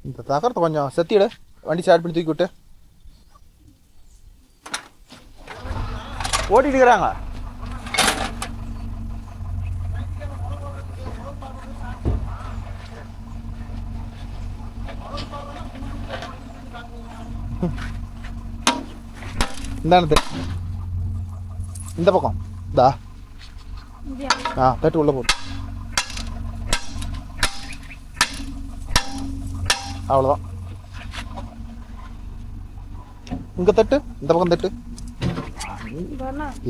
இந்த தகரத்தை கொஞ்சம் செத்திடு, வண்டி ஸ்டார்ட் பண்ணி தூக்கி விட்டு. ஓட்டிட்டு இருக்கிறாங்க. இந்தானது இந்த பக்கம் தா தட்டு உள்ள போட்டு அவ்வளோதான். இங்க தட்டு, இந்த பக்கம் தட்டு.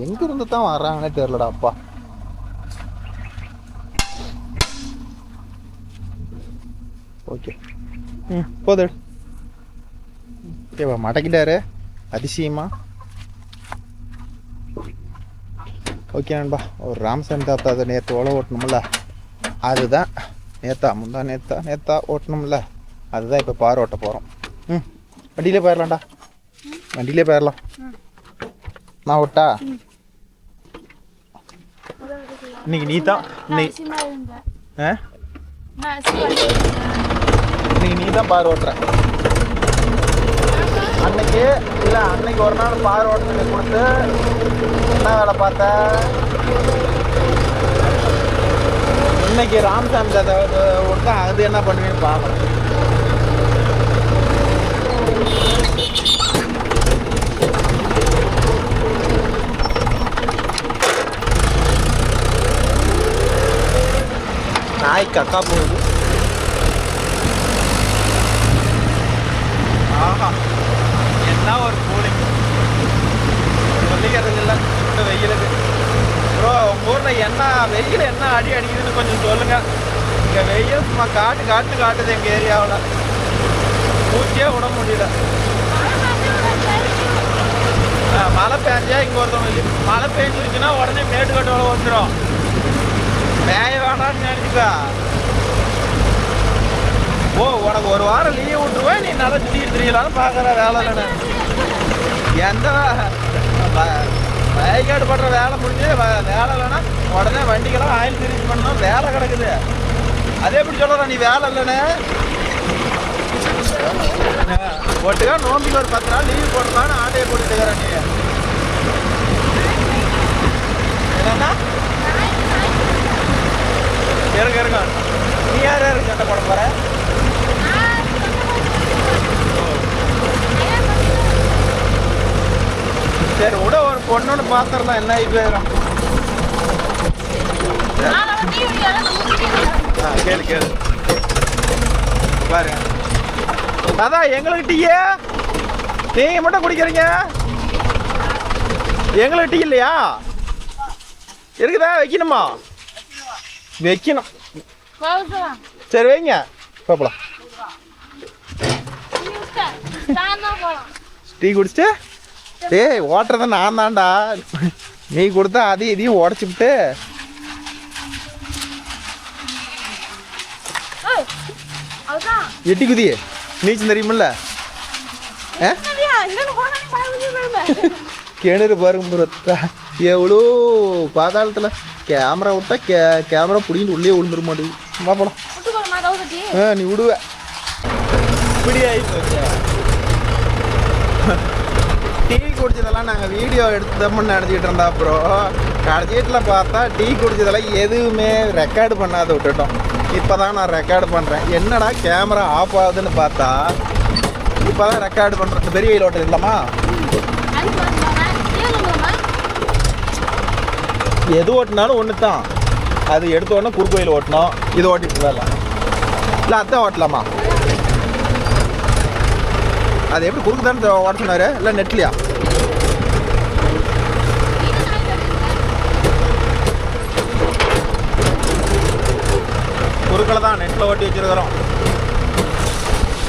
எங்க இருந்து தான் வர்றாங்கன்னே தெரியலடா அப்பா. ஓகே போது ஓகேவா, மடக்கிட்டாரு அதிசயமா. ஓகே நண்பா, ஒரு ராமசாமி தாத்தா அதை நேற்று ஓலை ஓட்டணும்ல, அதுதான் நேத்தா ஓட்டணும்ல, அதுதான் இப்போ பார் ஓட்ட போகிறோம். வண்டியிலே போயிடலாம்டா, வண்டியிலே போயிடலாம். நான் ஓட்டா இன்னைக்கு நீ தான் இன்னைக்கு நீ தான் பார் ஓட்டுற. அன்னைக்கு இல்லை, அன்னைக்கு ஒரு நாள் பார் ஓட்டுறதுக்கு கொடுத்து என்ன வேலை பார்த்த? இன்னைக்கு ராமசாமி தாத்தா ஓட்டா, அது என்ன பண்ணுவேன்னு பார்க்கணும். நாய்க்கு அக்கா போகுது. ஆஹா, என்ன ஒரு கூலிங் சொல்லிக்கிறது இல்லை இந்த வெயிலுக்கு. ப்ரோ, உங்கள் ஊரில் என்ன வெயில் என்ன அடி அடிக்குதுன்னு கொஞ்சம் சொல்லுங்கள். இங்கே வெயில் சும்மா காட்டுது எங்கள் ஏரியாவில். மூச்சே விட முடியல. மழை பெஞ்சா இங்கே ஒருத்தவங்க மழை பெஞ்சிருச்சுன்னா உடனே மேட்டுக்கட்டோட வந்துடும். மேய வேணான்னு நினைச்சுக்கா. ஓ, உனக்கு ஒரு வாரம் லீவ் விட்டுருவேன், நீ நல்லா சுற்றிட்டு தெரியலான்னு பார்க்குற வேலை இல்லைன்னு. எந்த வயக்காடு படுற வேலை முடிஞ்சு வேலை இல்லைன்னா உடனே வண்டிக்கெல்லாம் ஆயில் சர்வீஸ் பண்ணணும், வேலை கிடக்குது. அதே எப்படி சொல்கிற நீ வேலை இல்லைன்னு? ஒட்டுக்கா நோம்பிக்கு ஒரு 10 நாள் லீவ் போடலான்னு ஆட்டையை போட்டுக்கிற நீ. என்னன்னா இருங்க நீ யார் சண்டை போட போற? சரி விட, ஒரு பொண்ணுன்னு பாத்திரலாம் என்ன இது. கேளு பாருங்க, அதான் எங்களுக்கு டீயே நீங்க மட்டும் குடிக்கிறீங்க, எங்களுக்கு டீ இல்லையா? இருக்குதா? வைக்கணுமா? வைக்கணும். சரி வைங்க, போகலாம். டீ குடிச்சிட்டு டேய் ஓட்டுறத நான் தான்டா, நீ கொடுத்தா அதையும் இதையும் உடச்சிக்கிட்டு. எட்டி குதியே, நீச்சல் தெரியுமில்ல? கிணறு பாருங்க எவ்வளோ பாதாளத்தில். கேமரா விட்டா கேமரா பிடிங்கிட்டு உள்ளே விழுந்துட மாட்டேங்குது. வா போலாம். நீ விடுவ இப்படி ஆகிப்போச்சு. டீ குடிச்சதெல்லாம் நாங்கள் வீடியோ எடுத்தோம்னு நினச்சிக்கிட்டு இருந்தா, அப்புறம் கடைசியில் பார்த்தா டீ குடிச்சதெல்லாம் எதுவுமே ரெக்கார்டு பண்ணாத விட்டுட்டோம். இப்போ தான் நான் ரெக்கார்டு பண்ணுறேன். என்னடா கேமரா ஆஃப் ஆகுதுன்னு பார்த்தா இப்போ தான் ரெக்கார்டு பண்ணுறேன். பெரிய வெயில் ஓட்டது இல்லைம்மா, எது ஓட்டினாலும் ஒன்று தான். அது எடுத்த உடனே குறுக்கு வயல் ஓட்டணும், இது ஓட்டிட்டு வரல. இல்லை அதான் ஓட்டலாமா? அது எப்படி குறுக்கு தானே ஓட்ட சொன்னார்? இல்லை நெட்லையா? குறுக்கில் தான் நெட்டில் ஓட்டி வச்சுருக்கிறோம்.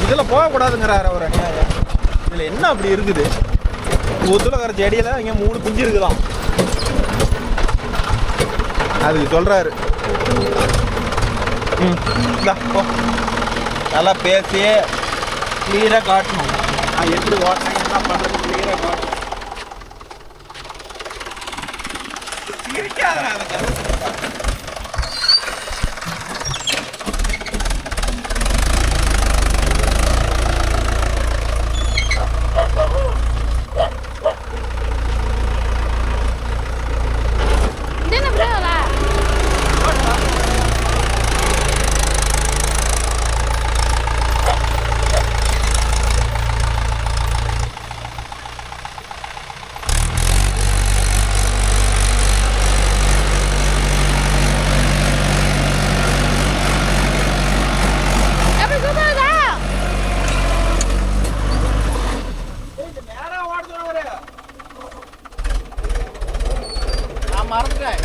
இதில் போகக்கூடாதுங்கிறாரு அவர் அநியாயம். இதில் என்ன அப்படி இருக்குது? ஒத்துல இருக்கிற செடியில் இங்கே 3 குஞ்சு இருக்குதான், அதுக்கு சொல்கிறாரு. இந்தா போ, நல்லா பேசி கிளியராக காட்டணும். நான் எப்படி ஓட்டினேன் என்ன பண்ணுறது கிளியராக காட்டணும். இருக்காதா அந்த கதவு. மறந்துட்டேன்.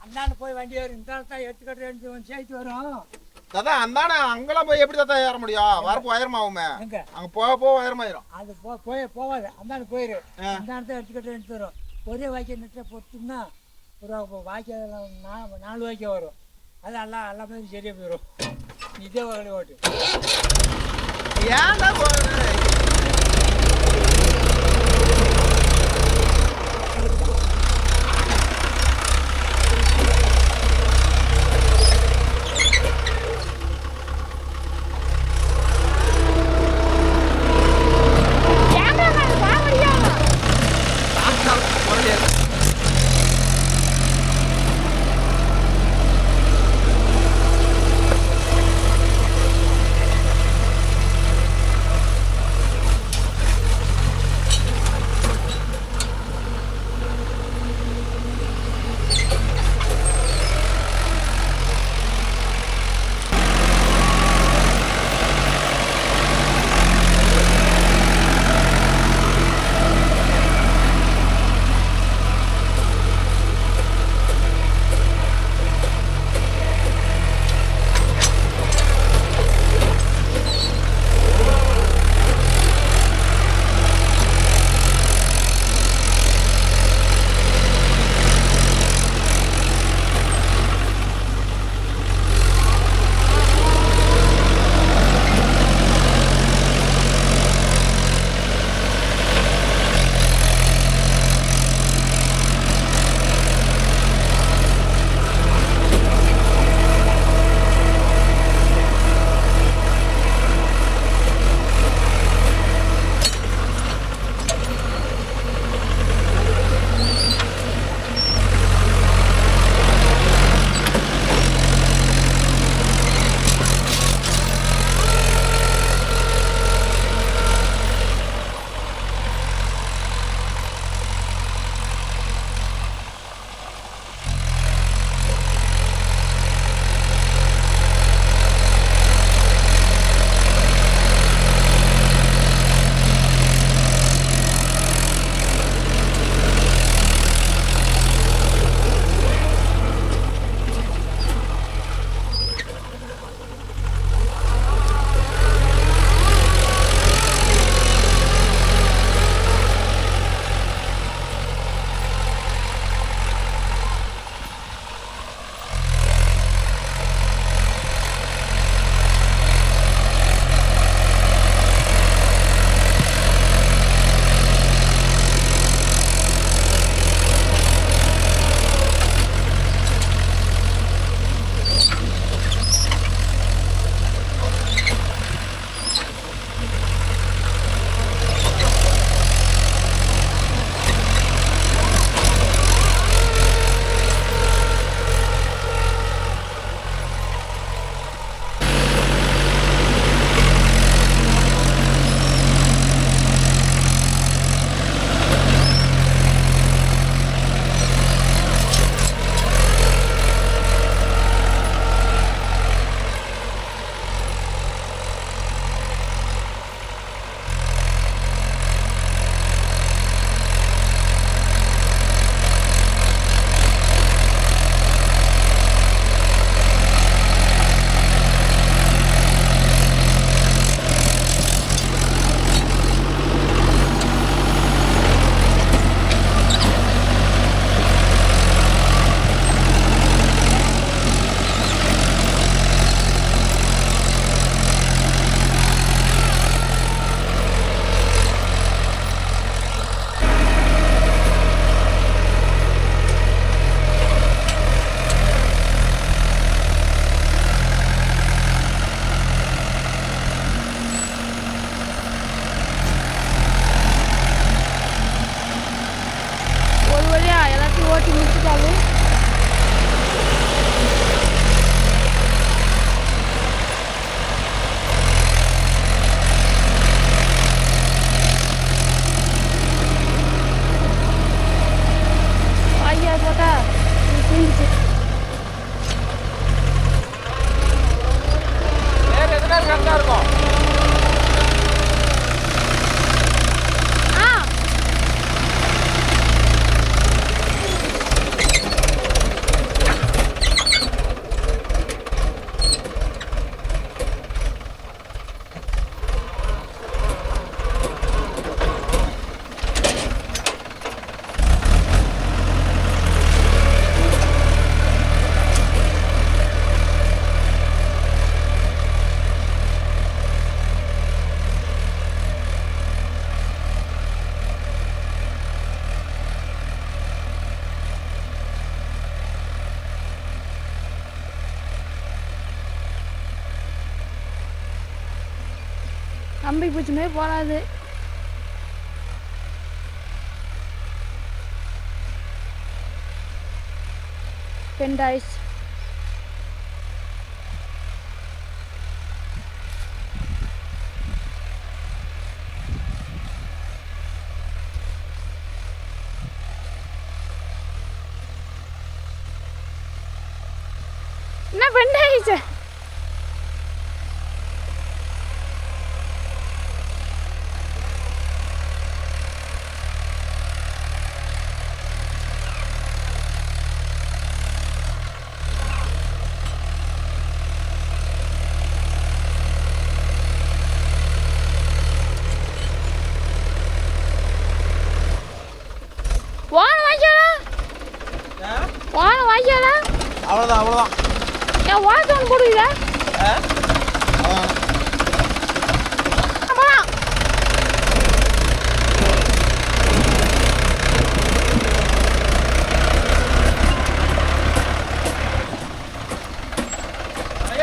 அந்தாண்ட போய் வண்டி வரும் இந்த தான் எடுத்துக்கிட்டு சேர்த்து வரும். தாத்தா அந்தானே அங்கெல்லாம் போய் எப்படி தாத்தா ஏற முடியும்? வரப்பு உயரமாவுமே. அங்க போக போக உயரமாயிரும். அது போகாது. அந்தாண்ட போயிரு. அந்தாண்ட எடுத்துக்கிட்டு எடுத்து வரும். ஒரே வாய்க்கால் நெட்டை பொறுத்தோம்னா ஒரு வாய்க்கால் 4 வாய்க்கால் வரும். அது எல்லாமே சரியாக போயிடும். இதே வகை ஓட்டு ஏன்டா ஜாலி. ஐயா போட்டா தீந்துச்சு. வேற எதுனா கரெக்டாக இருக்கும். கம்பி பூச்சுமே போகாது. பெண்டாய்ஸ் என்ன பெண்டாயிச்சு. வாழை வாங்கிக்கலாம், வாழை வாங்கிக்கலாம். அவ்வளோதான் அவ்வளோதான். ஏன் வாழை தோணு போடுவீங்க?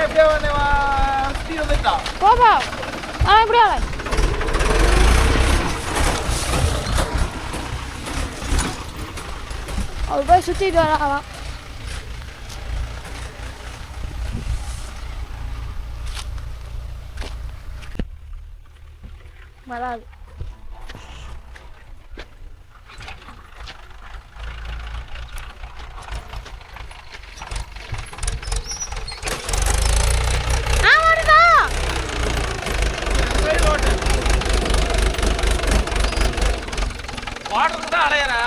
எப்படியே சுற்றி வந்துட்டா போப்பா. இப்படியா அவர் போய் சுற்றிட்டு வரலாம். வராது. வாட்டருக்கு தான் அலையிறா.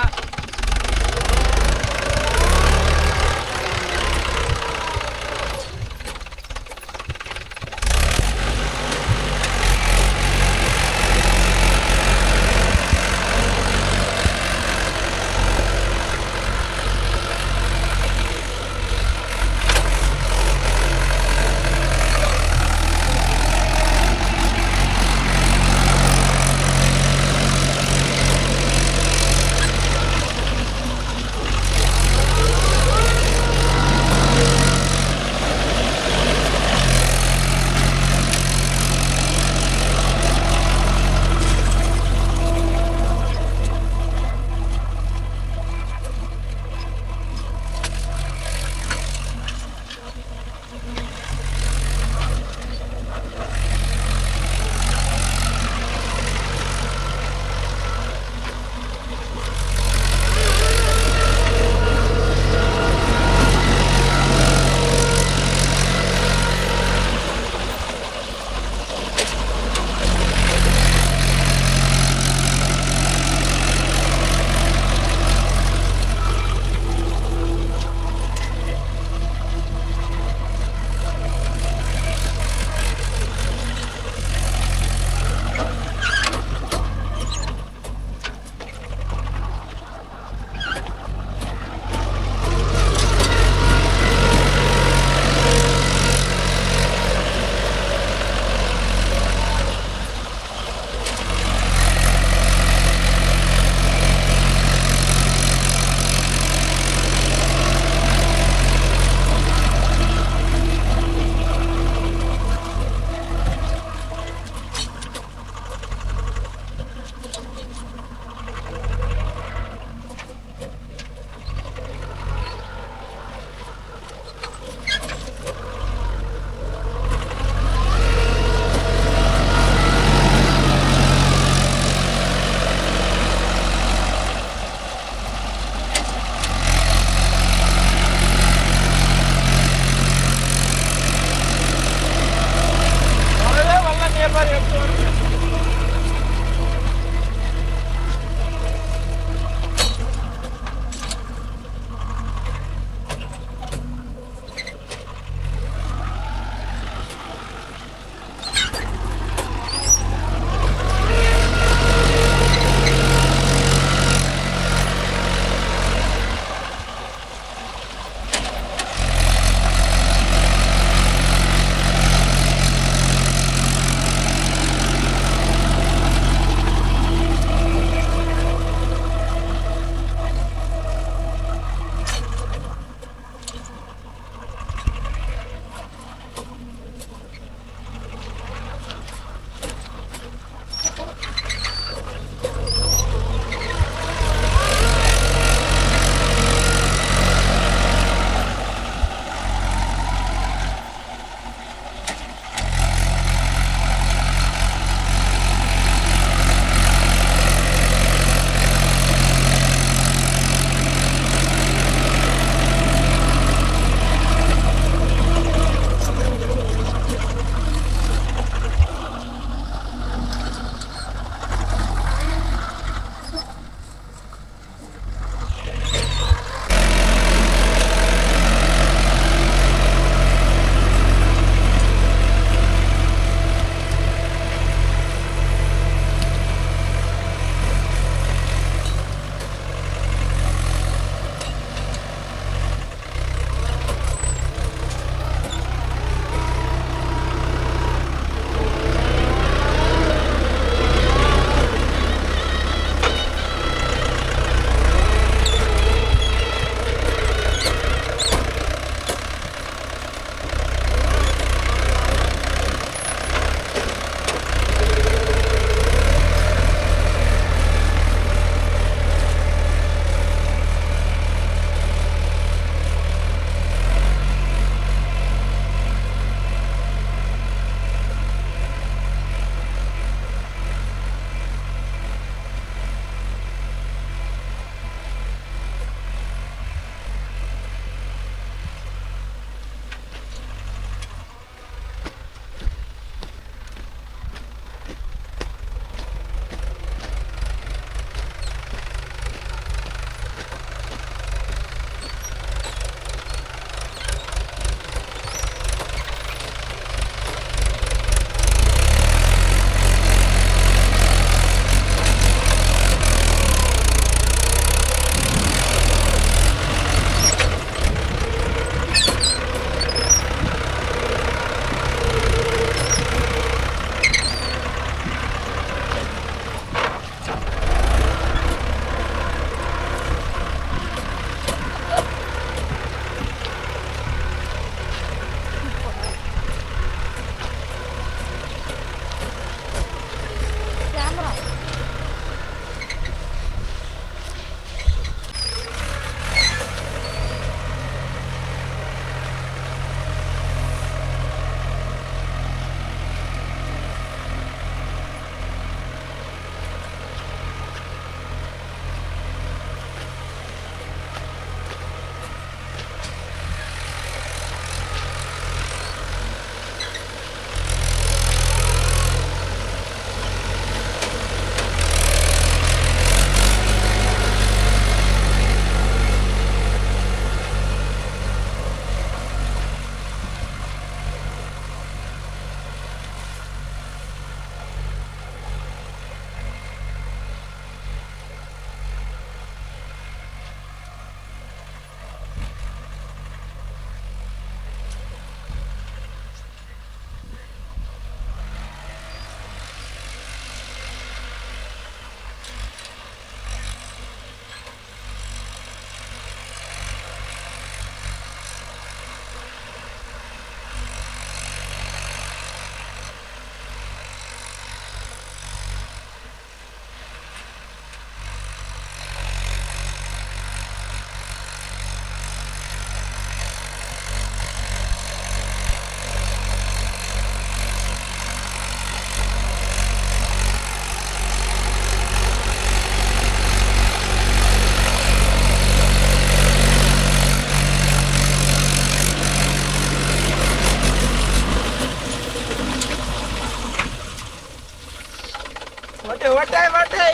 ஓட்டு ஓட்டே ஓட்டே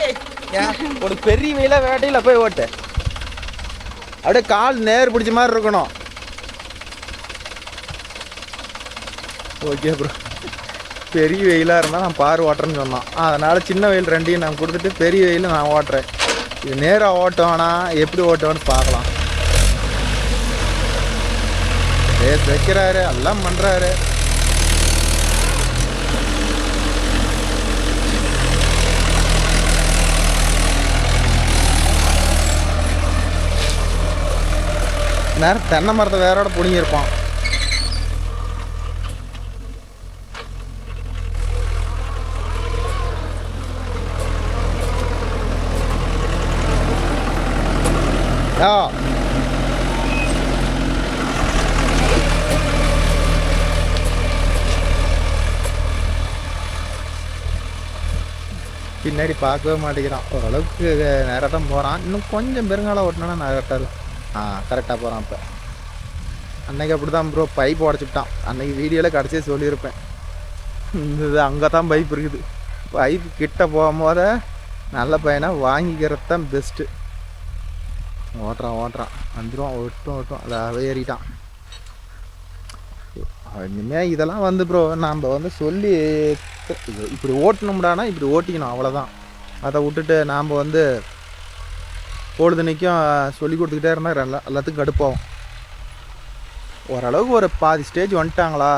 ஒரு பெரிய வெயில வேட்டையில் போய் ஓட்டு. அப்படியே கால் நேர் பிடிச்ச மாதிரி இருக்கணும். Okay bro. பெரிய வெயிலாக இருந்தால் நான் பாரு ஓட்டுறேன்னு சொன்னான். அதனால் சின்ன வெயில் ரெண்டையும் நான் கொடுத்துட்டு பெரிய வெயில் நான் ஓட்டுறேன். இது நேராக ஓட்டுவானா எப்படி ஓட்டுவான்னு பார்க்கலாம். ரேஸ் வைக்கிறாரு, எல்லாம் பண்ணுறாரு. நேரம் தென்னை மரத்தை வேறோட பிடிங்கிருப்பான். பின்னாடி பார்க்கவே மாட்டேங்கிறான். ஓரளவுக்கு நேராக தான் போகிறான். இன்னும் கொஞ்சம் பெருங்காலம் ஓட்டினா நான் கரெக்டாக போகிறான். இப்போ அன்னைக்கு அப்படி தான் ப்ரோ பைப் உடச்சிட்டான். அன்னைக்கு வீடியோவில் கடைசியே சொல்லியிருப்பேன். இது அங்கே தான் பைப் இருக்குது. பைப் கிட்ட போகும்போத நல்ல பையனை வாங்கிக்கிறது தான் பெஸ்ட்டு. ஓட்டுறான் வந்துடுவான். ஓட்டும் அதை ஏறிட்டான். இனிமேல் இதெல்லாம் வந்து ப்ரோ நம்ம வந்து சொல்லி இப்படி ஓட்டணும்டானா இப்படி ஓட்டிக்கணும், அவ்வளோதான். அதை விட்டுட்டு நாம் வந்து பொழுதுனைக்கும் சொல்லி கொடுத்துக்கிட்டே இருந்தால் எல்லாத்துக்கும் கடுப்பாகும். ஓரளவுக்கு ஒரு பாதி ஸ்டேஜ் வந்துட்டாங்களா,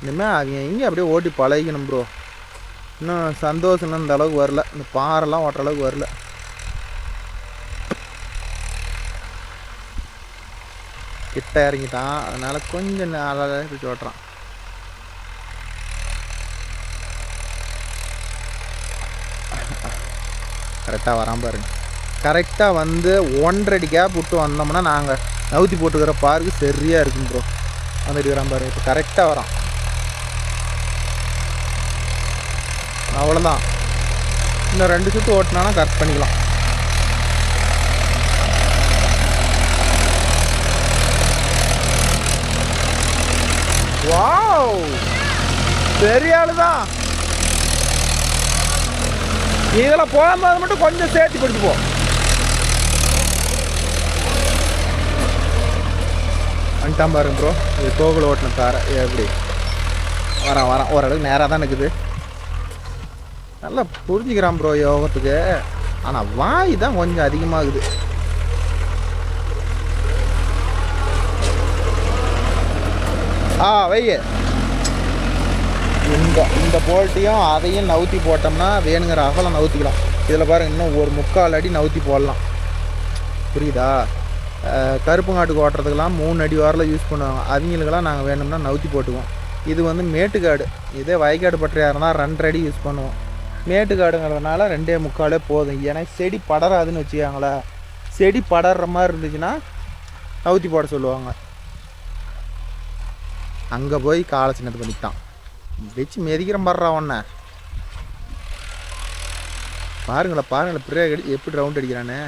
இனிமேல் அவங்க இங்கே அப்படியே ஓட்டி பழகிக்கணும் ப்ரோ. இன்னும் சந்தோஷம் இந்த அளவுக்கு வரல. இந்த பாறைலாம் ஓட்டுற அளவுக்கு வரல. கிட்ட இறங்கிட்டான். அதனால் கொஞ்சம் நல்லா பிடிச்சி ஓட்டுறான். கரெக்டாக வரான் பாருங்க. கரெக்டாக வந்து 1.5 அடி கேப் விட்டு வந்தோம்னா நாங்கள் நவுத்தி போட்டுக்கிற பார்க்கு சரியாக இருக்கும் ப்ரோ. வந்துட்டு வரான் பாருங்க. இப்போ கரெக்டாக வரான். அவ்வளோதான். இன்னும் 2 சுற்று ஓட்டினானா கரெக்ட் பண்ணிக்கலாம். வாவ், பெரிய ஆளு தான். இதெல்லாம் போகும்போது மட்டும் கொஞ்சம் சேர்த்து பிடிச்சு போ. வந்துட்டான் பாருங்க ப்ரோ. இது கோகுல ஓட்டின காரை எப்படி வரான். ஓரளவுக்கு நேராக தான் இருக்குது. நல்லா புரிஞ்சுக்கிறான் ப்ரோ யோகத்துக்கு. ஆனால் வாய் தான் கொஞ்சம் அதிகமாகுது. வைய இந்த போல்ட்டையும் அதையும் நவுத்தி போட்டோம்னா வேணுங்கிற அகலம் நவுத்திக்கலாம். இதில் பாருங்கள், இன்னும் ஒரு 3/4 அடி நவுத்தி போடலாம். புரியுதா? கருப்புங்காட்டுக்கு ஓட்டுறதுக்கெல்லாம் 3 அடி வாரில் யூஸ் பண்ணுவாங்க. அவங்களுக்கெல்லாம் நாங்கள் வேணும்னா நவுத்தி போட்டுக்குவோம். இது வந்து மேட்டுக்காடு. இதே வயக்காடு பற்றையாக இருந்தால் 2.5 அடி யூஸ் பண்ணுவோம். மேட்டுக்காடுங்கிறதுனால 2.25 போதும். ஏன்னா செடி படராதுன்னு வச்சுக்காங்களே. செடி படர்ற மாதிரி இருந்துச்சுன்னா நவுத்தி போட சொல்லுவாங்க. அங்கே போய் காலை சின்னது பண்ணிட்டான். வச்சு மெதிக்கிற மாதிரிடா ஒன்றை. பாருங்களேன் பிரேக் அடி எப்படி ரவுண்ட் அடிக்கிறானே.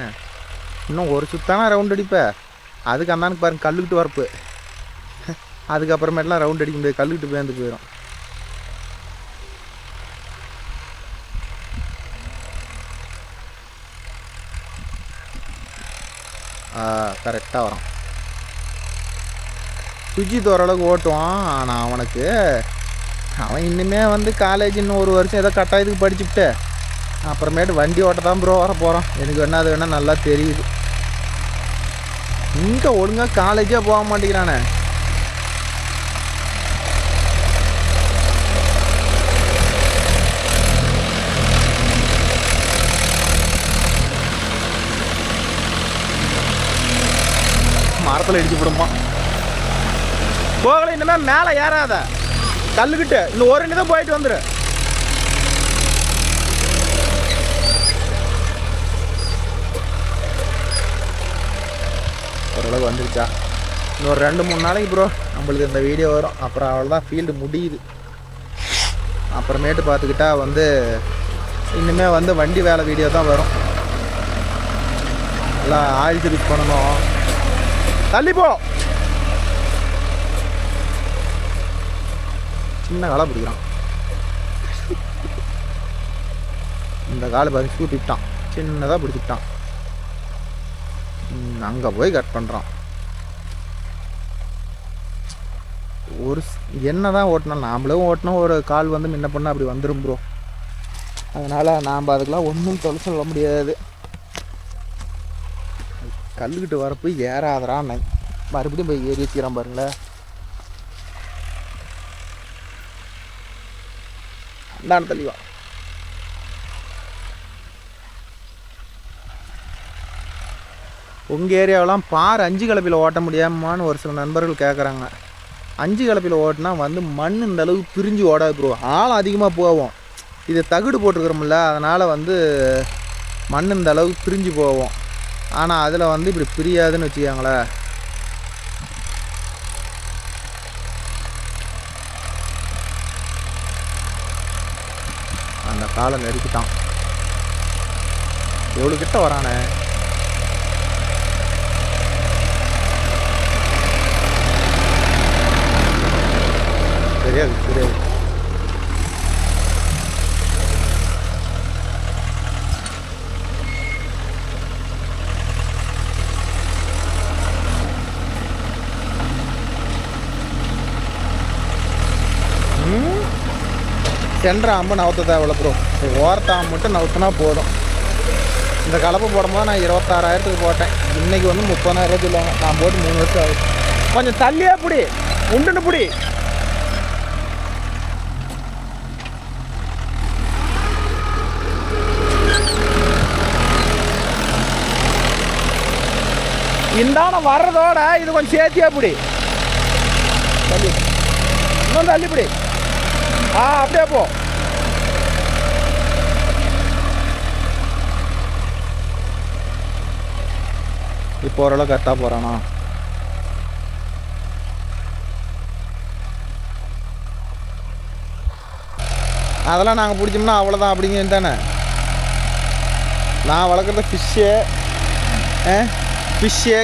இன்னும் ஒரு சுத்தானா ரவுண்ட் அடிப்பேன். அதுக்கு அந்தானுக்கு பாருங்க கல்லுக்கிட்டு வரப்பு. அதுக்கப்புறமேட்டெலாம் ரவுண்ட் அடிக்க முடியாது, கல்லுக்கிட்டு பேர்ந்து போயிடும். கரெக்டாக வரான். சுஜித் ஓரளவுக்கு ஓட்டுவான். ஆனால் அவன் இன்னுமே வந்து காலேஜ் இன்னும் 1 வருஷம் ஏதோ கட்டாயத்துக்கு படிச்சுட்டு அப்புறமேட்டு வண்டி ஓட்ட தான் ப்ரோ வர போகிறான். எனக்கு வேணா அது வேணால் நல்லா தெரியுது. இங்கே ஒழுங்காக காலேஜே போக மாட்டேங்கிறானே. மரத்தில் இடிச்சு விடுமா. போகலை இனிமேல் மேலே ஏறாத. கல்லுக்கிட்டு இன்னும் ஒரு நிமிடம் போயிட்டு வந்துரு. ஓரளவுக்கு வந்துருச்சா? இன்னொரு 2-3 நாளைக்கு ப்ரோ நம்மளுக்கு இந்த வீடியோ வரும். அப்புறம் அவ்வளோதான், ஃபீல்டு முடியுது. அப்புறமேட்டு பார்த்துக்கிட்டா வந்து இன்னுமே வந்து வண்டி வேலை வீடியோ தான் வரும். எல்லாம் ஆயில் சர்வீஸ் பண்ணணும். தள்ளிப்போ. சின்ன காலை பிடிக்கிறான். இந்த காலை பாதி சூட்டிட்டான், சின்னதாக பிடிச்சிட்டான். அங்கே போய் கட் பண்ணுறான். ஒரு என்ன தான் ஓட்டினோம், நாம்ளும் ஓட்டினோம், ஒரு கால் வந்து முன்ன பண்ணால் அப்படி வந்துடும் ப்ரோ. அதனால் நாம் அதுக்கெலாம் ஒன்றும் தொலை சொல்ல முடியாது. கல்லுக்கிட்டு வரப்போ ஏறாதரான் மறுபடியும் போய் ஏறி வச்சுக்கிறான் பாருங்களேன். அந்தான தெளிவா உங்கள் ஏரியாவெலாம் பார் 5 கலப்பையில் ஓட்ட முடியாமான்னு ஒரு சில நண்பர்கள் கேட்குறாங்க. 5 கலப்பையில் ஓட்டினா வந்து மண் இந்த அளவுக்கு பிரிஞ்சு ஓடாது ப்ரோ. ஆழம் அதிகமாக போவோம். இது தகுடு போட்டிருக்கிறோம்ல, அதனால் வந்து மண் இந்த அளவுக்கு பிரிஞ்சு போவோம். ஆனால் அதில் வந்து இப்படி பிரியாதுன்னு வச்சுக்காங்களேன். அந்த காலை நெருக்கிட்டான். எவ்வளோ கிட்ட வரானே. தெரியாது தெரியாது. சென்ற அம்பு நவுத்த தேவையில்ல ப்ரோ, ஓரத்தாம் மட்டும் நவுத்தினா போதும். இந்த கலப்பு போடும்போது நான் 26,000க்கு போட்டேன். இன்றைக்கி வந்து 30,000 சொல்லுவாங்க. நான் போட்டு 3 வருஷம் ஆகுது. கொஞ்சம் தள்ளியே பிடி, உண்டுன்னு பிடி. இந்தான வர்றதோட இது கொஞ்சம் சேர்த்தியா பிடி, தள்ளி இன்னும் தள்ளிப்பிடி. அப்படியே போ. இப்போ ஓரளவு கரெக்டாக போகிறானா? அதெல்லாம் நாங்கள் பிடிச்சோம்னா அவ்வளோதான் அப்படிங்கிறது தானே. நான் வளர்க்குறத ஃபிஷ்ஷு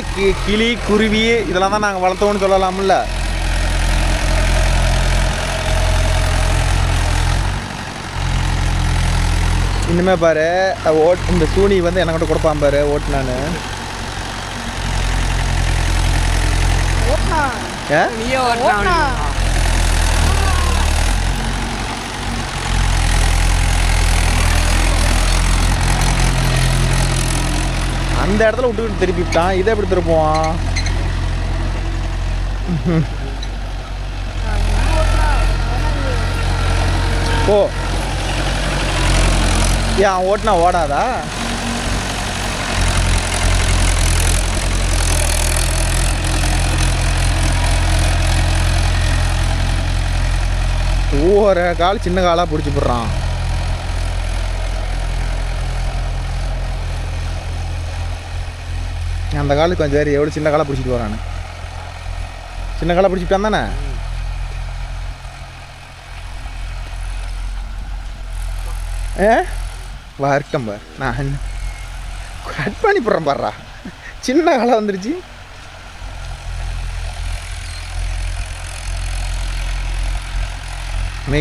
கிளி குருவி இதெல்லாம் தான் நாங்கள் வளர்த்தோன்னு சொல்லலாம்ல. இன்னுமே பாரு இந்த சூனி வந்து என்கிட்ட கொடுப்பான் பாரு ஓட்டுனான்னு. அந்த இடத்துல விட்டுக்கிட்டு திருப்பிட்டான். இதை எப்படி திருப்புவான்? ஓ ஏன் ஓட்டினா ஓடாதா? ஒவ்வொரு கால் சின்ன காலாக பிடிச்சி போடுறான். அந்த காலுக்கு கொஞ்சம் சரி எவ்வளோ சின்ன காலாக பிடிச்சிட்டு வரானு. சின்ன காலாக பிடிச்சிட்டான் தானே. வரட்டும் பார், நான் கட் பண்ணி போடுறேன் பாடுறா. சின்ன காலம் வந்துருச்சு.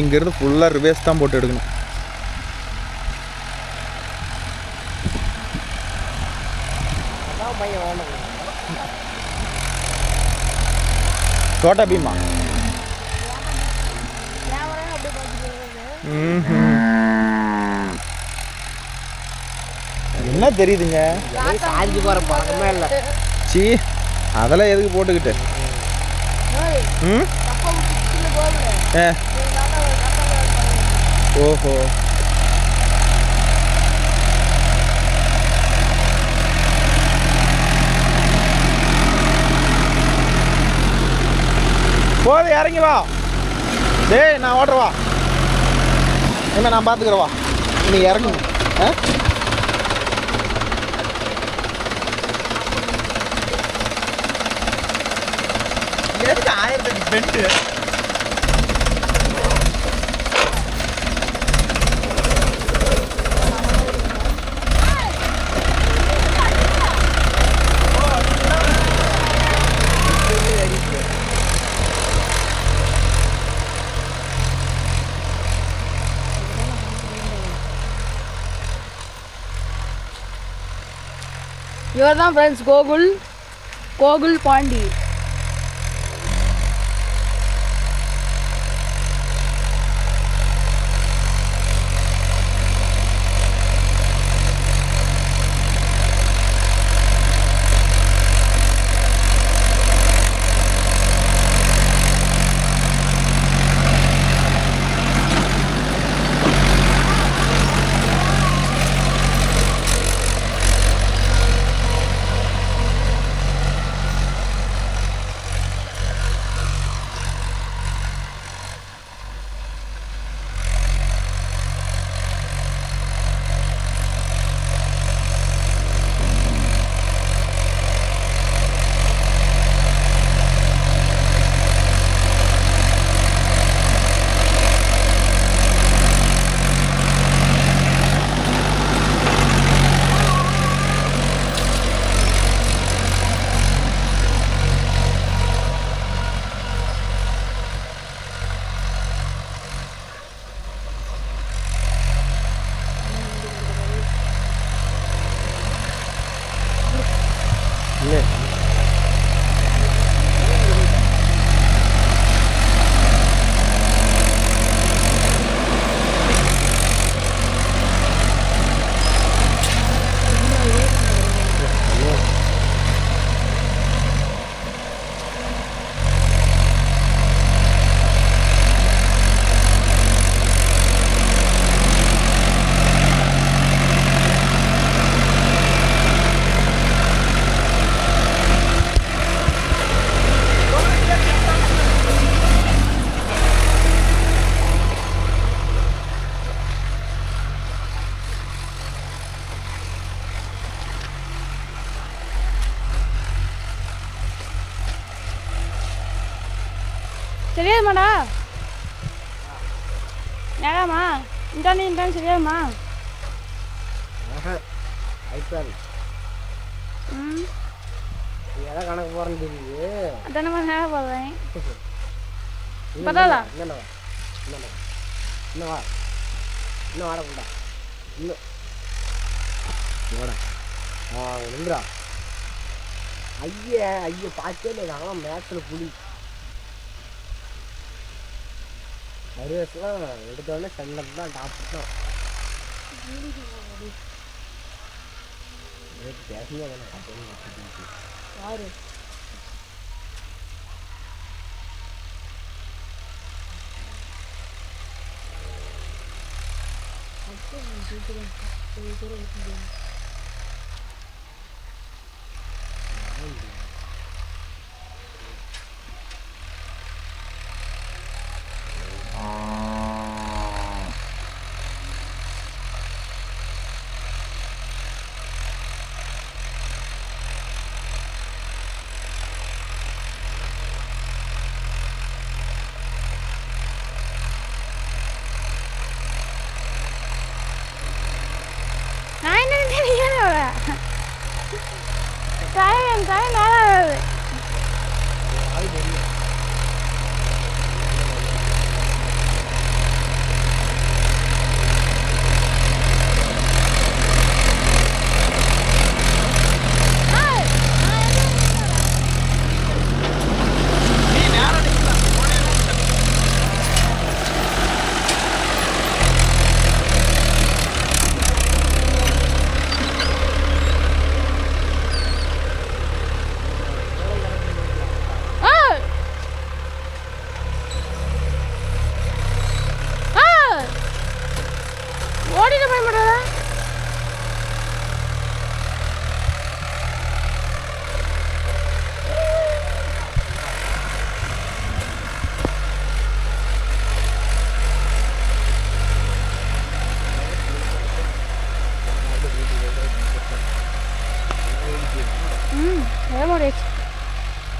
இங்கேருந்து ஃபுல்லாக ரிவேஸ் தான் போட்டு எடுக்கணும். சோட்டா பீமா. என்ன தெரியுதுங்க? சீ அதெல்லாம் எதுக்கு போட்டுக்கிட்டு? ஓஹோ போது இறங்கி வா. டேய் நான் ஓட்டுறவா என்ன நான் பார்த்துக்கிறவா. நீ இறங்கு. எதுக்கு 1000 பெண்டு? இவர் தான் ஃப்ரெண்ட்ஸ் கோகுல் பாண்டி. சரியாதுமாடா? ஏகாமா இன்டான் சரியாதுமா? கணக்கு போறேன்னு அதானமா நேரம் போடுறேன். பரவாயில்ல இன்னும் வாடா இன்னும் நின்றா ஐய பார்த்தே இல்லை. நாங்களாம் மேட்ச்சில் புலி மறுவசெல்லாம் எடுத்தோடனே சென்டர் தான் டாப் தான் பேசவே யாரு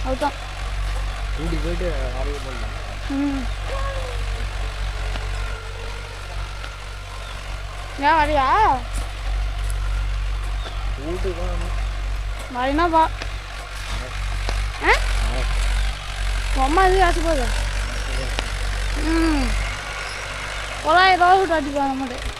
அதுதான் வீட்டுக்கு போயிட்டு ஆர்டர் பண்ணலாம். ஏன் வரியா? வீட்டுக்கு வரீனா வா. அம்மா இது காசு போகுது. 900 ரூபா விட்டு அடிப்பாங்க நம்மகிட்ட.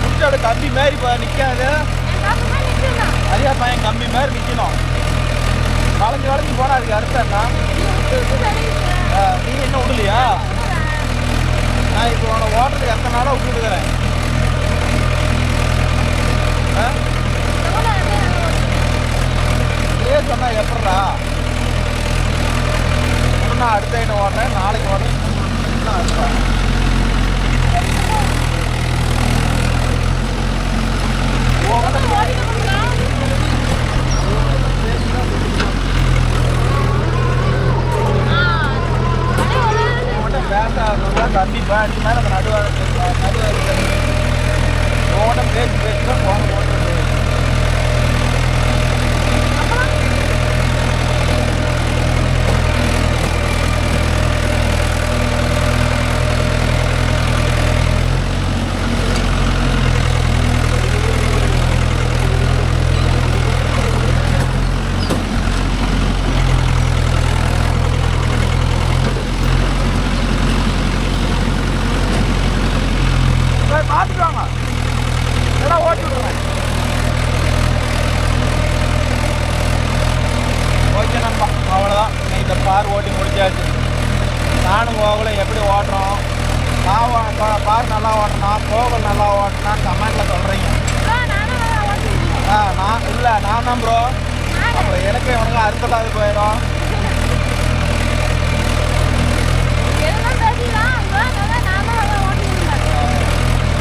முடிச்சாடு கம்பி மாதிரி நிற்காது. அதிகா பையன் கம்பி மாதிரி நிற்கணும். வளைஞ்சு வளைஞ்சு போனா அதுக்கு அர்த்தம் என்ன? நீ என்ன விடலையா? நான் இப்போ உன ஓட்டுறதுக்கு எத்தனை நாளாக விட்டுட்டுக்கிறேன். இதே சொன்னா எப்படா நான் அடுத்த ஐட்டம் ஓடுறேன், நாளைக்கு ஓடுறேன். பேசாதான் கண்டிப்பா அடி மேலே அந்த நடுவாக ஓட்டம் பேசி தான் போன ஓட்டுறது. மாற்றிக்குவாங்க எல்லாம் ஓட்டி விடுறேன். ஓகே நண்பா, அவ்வளோதான். இந்த பார் ஓட்டி முடிச்சாச்சு. நானும் கோகுல எப்படி ஓட்டுறோம், நான் பார் நல்லா ஓட்டினா கோகுல் நல்லா ஓட்டினா கமெண்டில் சொல்கிறீங்க. நான் இல்லை நான் தான் ப்ரோ. அப்புறம் எனக்கு இவனுக்கு அறுத்தலாது போயிடும்.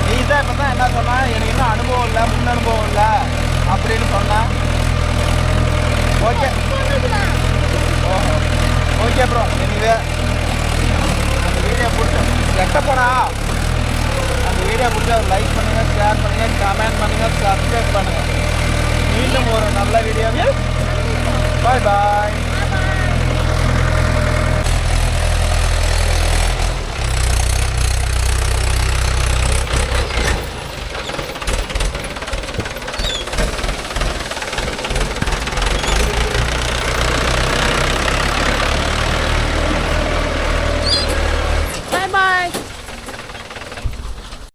நீ தான் இப்போ தான் என்ன சொன்னா, எனக்கு இன்னும் அனுபவம் இல்லை, முன் அனுபவம் இல்லை அப்படின்னு சொன்னா. ஓகே ஓஹோ ஓகே ப்ரோ. எனிவே அந்த வீடியோ பிடிச்ச எட்டப்படா அந்த வீடியோ பிடிச்சா லைக் பண்ணுங்கள், ஷேர் பண்ணுங்கள், கமெண்ட் பண்ணுங்கள், சப்ஸ்கிரைப் பண்ணுங்கள். மீண்டும் ஒரு நல்ல வீடியோவில் பாய் பாய்.